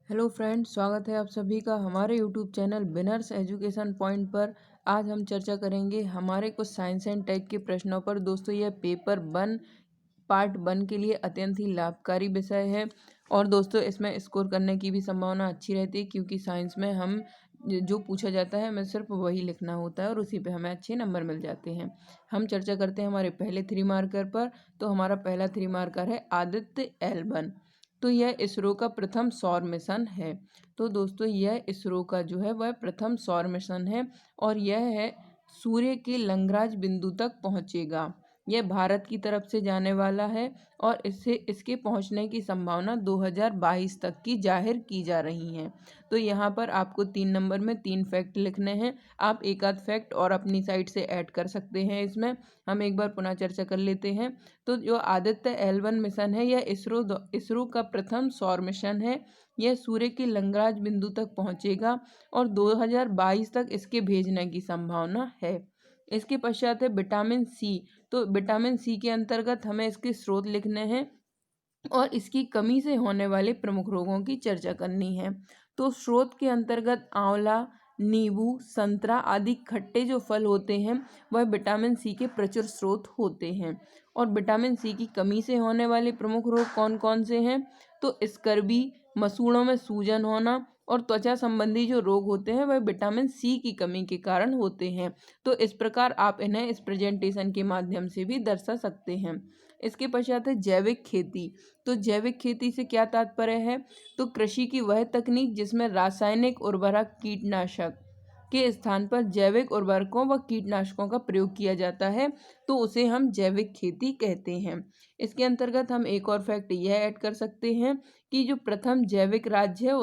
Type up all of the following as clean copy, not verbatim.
Hello friends, स्वागत है आप सभी का हमारे यूट्यूब चैनल बिनर्स एजुकेशन पॉइंट पर। आज हम चर्चा करेंगे हमारे कुछ साइंस एंड टेक के प्रश्नों पर। दोस्तों, यह पेपर 1 पार्ट 1 के लिए अत्यंत ही लाभकारी विषय है और दोस्तों इसमें स्कोर करने की भी संभावना अच्छी रहती है, क्योंकि साइंस में हम जो पूछा जाता है हमें सिर्फ वही लिखना होता है और उसी पे हमें अच्छे नंबर मिल जाते हैं। हम चर्चा करते हैं हमारे पहले 3 मार्कर पर। तो हमारा पहला 3 मार्कर है आदित्य L1। तो यह इसरो का प्रथम सौर मिशन है। तो दोस्तों, यह इसरो का जो है वह प्रथम सौर मिशन है और यह है सूर्य के लंगराज बिंदु तक पहुंचेगा। यह भारत की तरफ से जाने वाला है और इसके पहुंचने की संभावना 2022 तक की जाहिर की जा रही है। तो यहाँ पर आपको 3 नंबर में 3 फैक्ट लिखने हैं। आप एक आध फैक्ट और अपनी साइड से ऐड कर सकते हैं। इसमें हम एक बार पुनः चर्चा कर लेते हैं। तो जो आदित्य L1 मिशन है यह इसरो का प्रथम सौर मिशन है। यह सूर्य के लंगराज बिंदु तक पहुंचेगा और 2022 तक इसके भेजने की संभावना है। इसके पश्चात है विटामिन सी। तो विटामिन सी के अंतर्गत हमें इसके स्रोत लिखने हैं और इसकी कमी से होने वाले प्रमुख रोगों की चर्चा करनी है। तो स्रोत के अंतर्गत आंवला, नींबू, संतरा आदि खट्टे जो फल होते हैं वह विटामिन सी के प्रचुर स्रोत होते हैं। और विटामिन सी की कमी से होने वाले प्रमुख रोग कौन कौन से हैं? तो स्कर्वी, मसूड़ों में सूजन होना और त्वचा संबंधी जो रोग होते हैं वह विटामिन सी की कमी के कारण होते हैं। तो इस प्रकार आप इन्हें इस प्रेजेंटेशन के माध्यम से भी दर्शा सकते हैं। इसके पश्चात है जैविक खेती। तो जैविक खेती से क्या तात्पर्य है? तो कृषि की वह तकनीक जिसमें रासायनिक उर्वरक, कीटनाशक के स्थान पर जैविक उर्वरकों व कीटनाशकों का प्रयोग किया जाता है, तो उसे हम जैविक खेती कहते हैं। इसके अंतर्गत हम एक और फैक्ट यह ऐड कर सकते हैं कि जो प्रथम जैविक राज्य है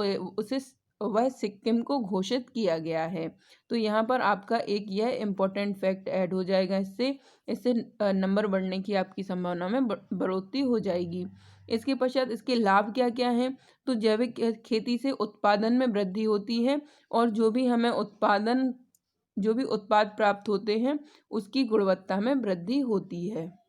वह सिक्किम को घोषित किया गया है। तो यहाँ पर आपका एक यह इम्पोर्टेंट फैक्ट ऐड हो जाएगा। इससे इससे नंबर बढ़ने की आपकी संभावना में बढ़ोतरी हो जाएगी। इसके पश्चात इसके लाभ क्या क्या हैं? तो जैविक खेती से उत्पादन में वृद्धि होती है और जो भी उत्पाद प्राप्त होते हैं उसकी गुणवत्ता में वृद्धि होती है।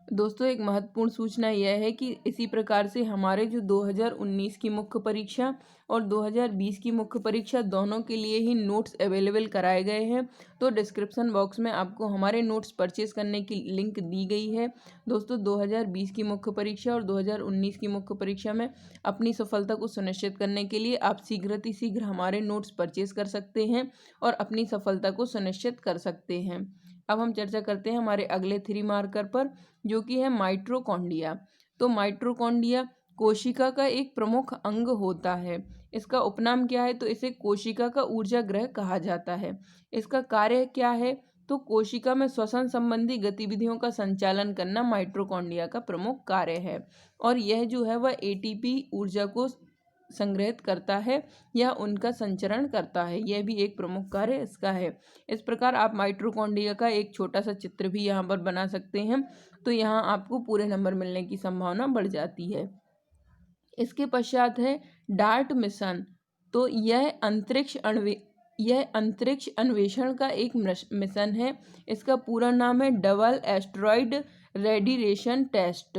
दोस्तों, एक महत्वपूर्ण सूचना यह है कि इसी प्रकार से हमारे जो 2019 की मुख्य परीक्षा और 2020 की मुख्य परीक्षा दोनों के लिए ही नोट्स अवेलेबल कराए गए हैं। तो डिस्क्रिप्शन बॉक्स में आपको हमारे नोट्स परचेज करने की लिंक दी गई है। दोस्तों, 2020 की मुख्य परीक्षा और 2019 की मुख्य परीक्षा में अपनी सफलता को सुनिश्चित करने के लिए आप शीघ्र हमारे नोट्स परचेज कर सकते हैं और अपनी सफलता को सुनिश्चित कर सकते हैं। अब हम चर्चा करते हैं हमारे अगले 3 मार्कर पर, जो कि है माइटोकॉन्ड्रिया। तो माइटोकॉन्ड्रिया कोशिका का एक प्रमुख अंग होता है। इसका उपनाम क्या है? तो इसे कोशिका का ऊर्जा गृह कहा जाता है। इसका कार्य क्या है? तो कोशिका में श्वसन संबंधी गतिविधियों का संचालन करना माइटोकॉन्ड्रिया का प्रमुख कार्य है और यह जो है वह एटीपी ऊर्जा को संग्रहित करता है या उनका संचरण करता है। यह भी एक प्रमुख कार्य इसका है। इस प्रकार आप माइटोकॉन्ड्रिया का एक छोटा सा चित्र भी यहाँ पर बना सकते हैं। तो यहाँ आपको पूरे नंबर मिलने की संभावना बढ़ जाती है। इसके पश्चात है डार्ट मिशन। तो यह अंतरिक्ष अन्वेषण का एक मिशन है। इसका पूरा नाम है डबल एस्टेरॉयड रेडिएशन टेस्ट।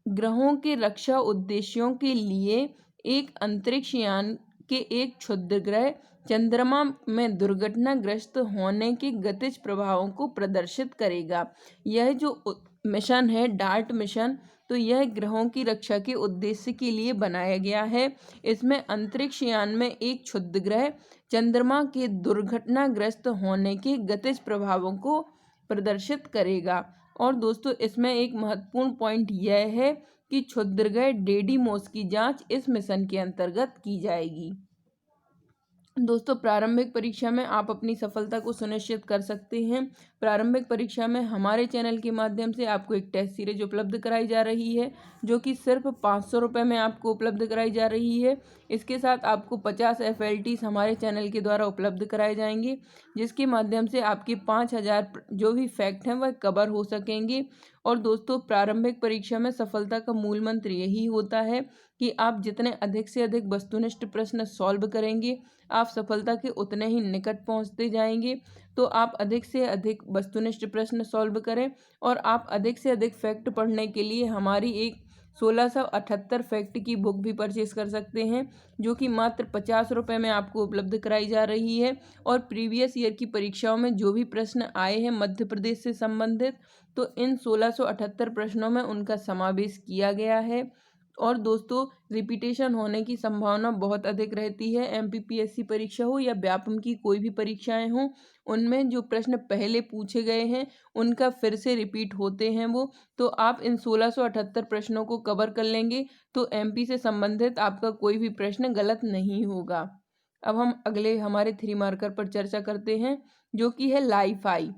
ग्रहों के रक्षा उद्देश्यों के लिए एक अंतरिक्ष यान के एक क्षुद्र ग्रह चंद्रमा में दुर्घटनाग्रस्त होने के गतिज प्रभावों को प्रदर्शित करेगा। यह जो मिशन है डार्ट मिशन, तो यह ग्रहों की रक्षा के उद्देश्य के लिए बनाया गया है। इसमें अंतरिक्ष यान में एक क्षुद्र ग्रह चंद्रमा के दुर्घटनाग्रस्त होने के गतिज प्रभावों को प्रदर्शित करेगा। और दोस्तों, इसमें एक महत्वपूर्ण पॉइंट यह है कि क्षुद्र ग्रह डेडीमोस की जांच इस मिशन के अंतर्गत की जाएगी। दोस्तों, प्रारंभिक परीक्षा में आप अपनी सफलता को सुनिश्चित कर सकते हैं। प्रारंभिक परीक्षा में हमारे चैनल के माध्यम से आपको एक टेस्ट सीरीज उपलब्ध कराई जा रही है, जो कि सिर्फ 500 रुपये में आपको उपलब्ध कराई जा रही है। इसके साथ आपको 50 FLTs हमारे चैनल के द्वारा उपलब्ध कराए जाएंगे, जिसके माध्यम से आपके 5000 जो भी फैक्ट हैं वह कवर हो सकेंगे। और दोस्तों, प्रारंभिक परीक्षा में सफलता का मूल मंत्र यही होता है कि आप जितने अधिक से अधिक वस्तुनिष्ठ प्रश्न सॉल्व करेंगे, आप सफलता के उतने ही निकट पहुंचते जाएंगे। तो आप अधिक से अधिक वस्तुनिष्ठ प्रश्न सॉल्व करें और आप अधिक से अधिक फैक्ट पढ़ने के लिए हमारी एक 1678 फैक्ट की बुक भी परचेस कर सकते हैं, जो कि मात्र 50 रुपये में आपको उपलब्ध कराई जा रही है। और प्रीवियस ईयर की परीक्षाओं में जो भी प्रश्न आए हैं मध्य प्रदेश से संबंधित, तो इन 1678 प्रश्नों में उनका समावेश किया गया है। और दोस्तों, रिपीटेशन होने की संभावना बहुत अधिक रहती है। एमपीपीएससी परीक्षा हो या व्यापम की कोई भी परीक्षाएं हों, उनमें जो प्रश्न पहले पूछे गए हैं उनका फिर से रिपीट होते हैं वो। तो आप इन 1678 प्रश्नों को कवर कर लेंगे तो एमपी से संबंधित आपका कोई भी प्रश्न गलत नहीं होगा। अब हम अगले हमारे 3 मार्कर पर चर्चा करते हैं, जो कि है लाइफाई।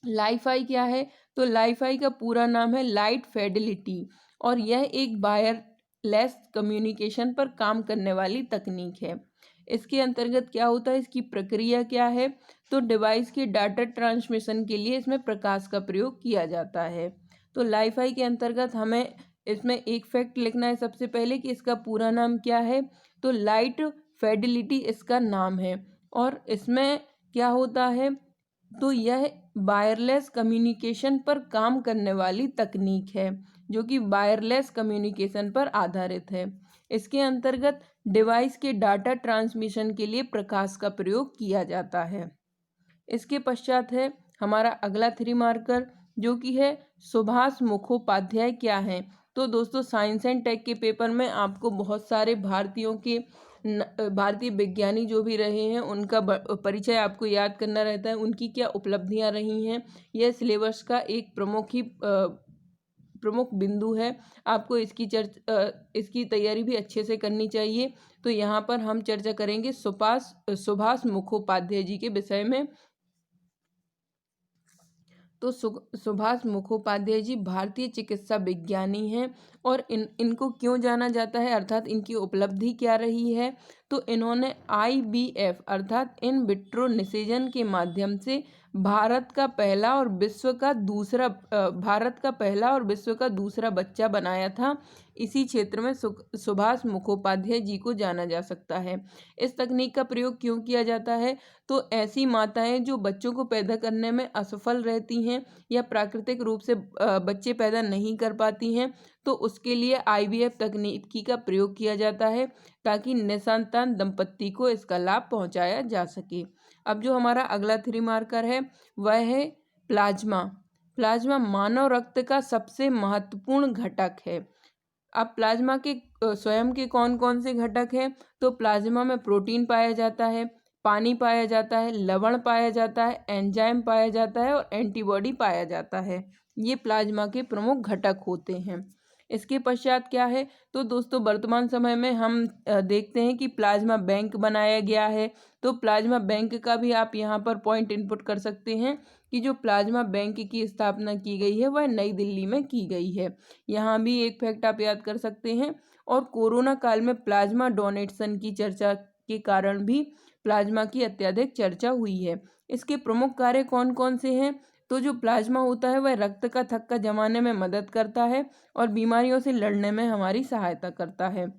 लाइफाई क्या है? तो लाइफाई का पूरा नाम है लाइट फिडेलिटी, और यह एक वायरलेस कम्युनिकेशन पर काम करने वाली तकनीक है। इसके अंतर्गत क्या होता है, इसकी प्रक्रिया क्या है? तो डिवाइस के डाटा ट्रांसमिशन के लिए इसमें प्रकाश का प्रयोग किया जाता है। तो लाइफाई के अंतर्गत हमें इसमें एक फैक्ट लिखना है सबसे पहले कि इसका पूरा नाम क्या है। तो लाइट फिडेलिटी इसका नाम है, और इसमें क्या होता है, तो यह वायरलेस कम्युनिकेशन पर काम करने वाली तकनीक है, जो कि वायरलेस कम्युनिकेशन पर आधारित है। इसके अंतर्गत डिवाइस के डाटा ट्रांसमिशन के लिए प्रकाश का प्रयोग किया जाता है। इसके पश्चात है हमारा अगला 3 मार्कर, जो कि है सुभाष मुखोपाध्याय क्या है। तो दोस्तों, साइंस एंड टेक के पेपर में आपको बहुत सारे भारतीय विज्ञानी जो भी रहे हैं उनका परिचय आपको याद करना रहता है, उनकी क्या उपलब्धियां रही हैं। यह सिलेबस का एक प्रमुख बिंदु है। आपको इसकी तैयारी भी अच्छे से करनी चाहिए। तो यहाँ पर हम चर्चा करेंगे सुभाष मुखोपाध्याय जी के विषय में। तो सुभाष मुखोपाध्याय जी भारतीय चिकित्सा विज्ञानी हैं, और इनको क्यों जाना जाता है, अर्थात इनकी उपलब्धि क्या रही है। तो इन्होंने IVF अर्थात इन विट्रो निषेचन के माध्यम से भारत का पहला और विश्व का दूसरा बच्चा बनाया था। इसी क्षेत्र में सुभाष मुखोपाध्याय जी को जाना जा सकता है। इस तकनीक का प्रयोग क्यों किया जाता है? तो ऐसी माताएं जो बच्चों को पैदा करने में असफल रहती हैं या प्राकृतिक रूप से बच्चे पैदा नहीं कर पाती हैं, तो उसके लिए IVF तकनीकी का प्रयोग किया जाता है, ताकि निसंतान दंपत्ति को इसका लाभ पहुंचाया जा सके। अब जो हमारा अगला 3 मार्कर है वह है प्लाज्मा। प्लाज्मा मानव रक्त का सबसे महत्वपूर्ण घटक है। अब प्लाज्मा के स्वयं के कौन कौन से घटक हैं? तो प्लाज्मा में प्रोटीन पाया जाता है, पानी पाया जाता है, लवण पाया जाता है, एंजाइम पाया जाता है और एंटीबॉडी पाया जाता है। ये प्लाज्मा के प्रमुख घटक होते हैं। इसके पश्चात क्या है? तो दोस्तों, वर्तमान समय में हम देखते हैं कि प्लाज्मा बैंक बनाया गया है। तो प्लाज्मा बैंक का भी आप यहाँ पर पॉइंट इनपुट कर सकते हैं कि जो प्लाज्मा बैंक की स्थापना की गई है वह नई दिल्ली में की गई है। यहाँ भी एक फैक्ट आप याद कर सकते हैं। और कोरोना काल में प्लाज्मा डोनेशन की चर्चा के कारण भी प्लाज्मा की अत्यधिक चर्चा हुई है। इसके प्रमुख कार्य कौन कौन से हैं? तो जो प्लाज्मा होता है वह रक्त का थक्का जमाने में मदद करता है और बीमारियों से लड़ने में हमारी सहायता करता है।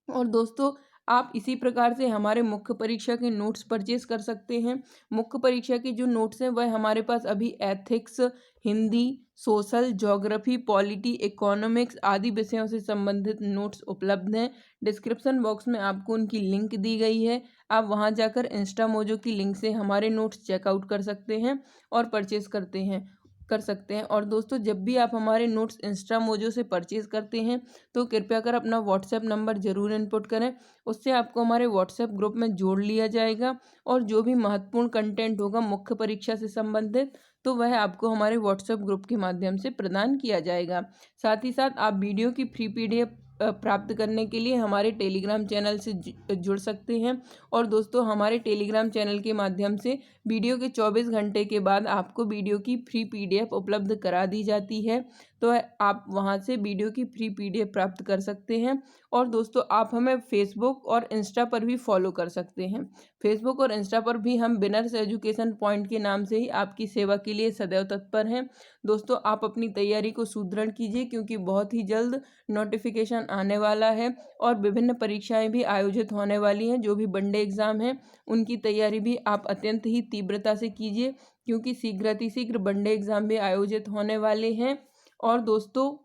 और दोस्तों, आप इसी प्रकार से हमारे मुख्य परीक्षा के नोट्स परचेज कर सकते हैं। मुख्य परीक्षा के जो नोट्स हैं वह हमारे पास अभी ethics, Hindi, social, geography, polity, economics आदि विषयों से संबंधित नोट्स उपलब्ध हैं। डिस्क्रिप्शन बॉक्स में आपको उनकी लिंक दी गई है, आप वहां जाकर इंस्टा मोजो की लिंक से हमारे नोट्स चेकआउट कर सकते हैं और परचेज कर सकते हैं। और दोस्तों, जब भी आप हमारे नोट्स इंस्टा मोजो से परचेज करते हैं तो कृपया कर अपना व्हाट्सएप नंबर ज़रूर इनपुट करें, उससे आपको हमारे व्हाट्सएप ग्रुप में जोड़ लिया जाएगा। और जो भी महत्वपूर्ण कंटेंट होगा मुख्य परीक्षा से संबंधित, तो वह आपको हमारे व्हाट्सएप ग्रुप के माध्यम से प्रदान किया जाएगा। साथ ही साथ आप वीडियो की फ्री PDF प्राप्त करने के लिए हमारे टेलीग्राम चैनल से जुड़ सकते हैं। और दोस्तों, हमारे टेलीग्राम चैनल के माध्यम से वीडियो के 24 घंटे के बाद आपको वीडियो की फ्री PDF उपलब्ध करा दी जाती है, तो आप वहां से वीडियो की फ्री PDF प्राप्त कर सकते हैं। और दोस्तों, आप हमें फेसबुक और इंस्टा पर भी फॉलो कर सकते हैं। फेसबुक और इंस्टा पर भी हम विनर्स एजुकेशन पॉइंट के नाम से ही आपकी सेवा के लिए सदैव तत्पर हैं। दोस्तों, आप अपनी तैयारी को सुदृढ़ कीजिए, क्योंकि बहुत ही जल्द नोटिफिकेशन आने वाला है और विभिन्न परीक्षाएं भी आयोजित होने वाली हैं। जो भी वनडे एग्जाम हैं उनकी तैयारी भी आप अत्यंत ही तीव्रता से कीजिए, क्योंकि शीघ्र वनडे एग्जाम भी आयोजित होने वाले हैं। और दोस्तों,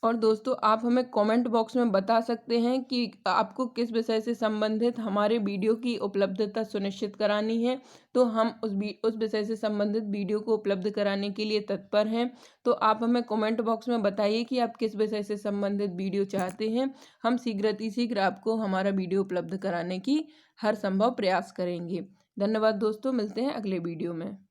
और दोस्तों आप हमें कमेंट बॉक्स में बता सकते हैं कि आपको किस विषय से संबंधित हमारे वीडियो की उपलब्धता सुनिश्चित करानी है, तो हम उस विषय से संबंधित वीडियो को उपलब्ध कराने के लिए तत्पर हैं। तो आप हमें कमेंट बॉक्स में बताइए कि आप किस विषय से संबंधित वीडियो चाहते हैं। हम शीघ्र आपको हमारा वीडियो उपलब्ध कराने की हर संभव प्रयास करेंगे। धन्यवाद दोस्तों, मिलते हैं अगले वीडियो में।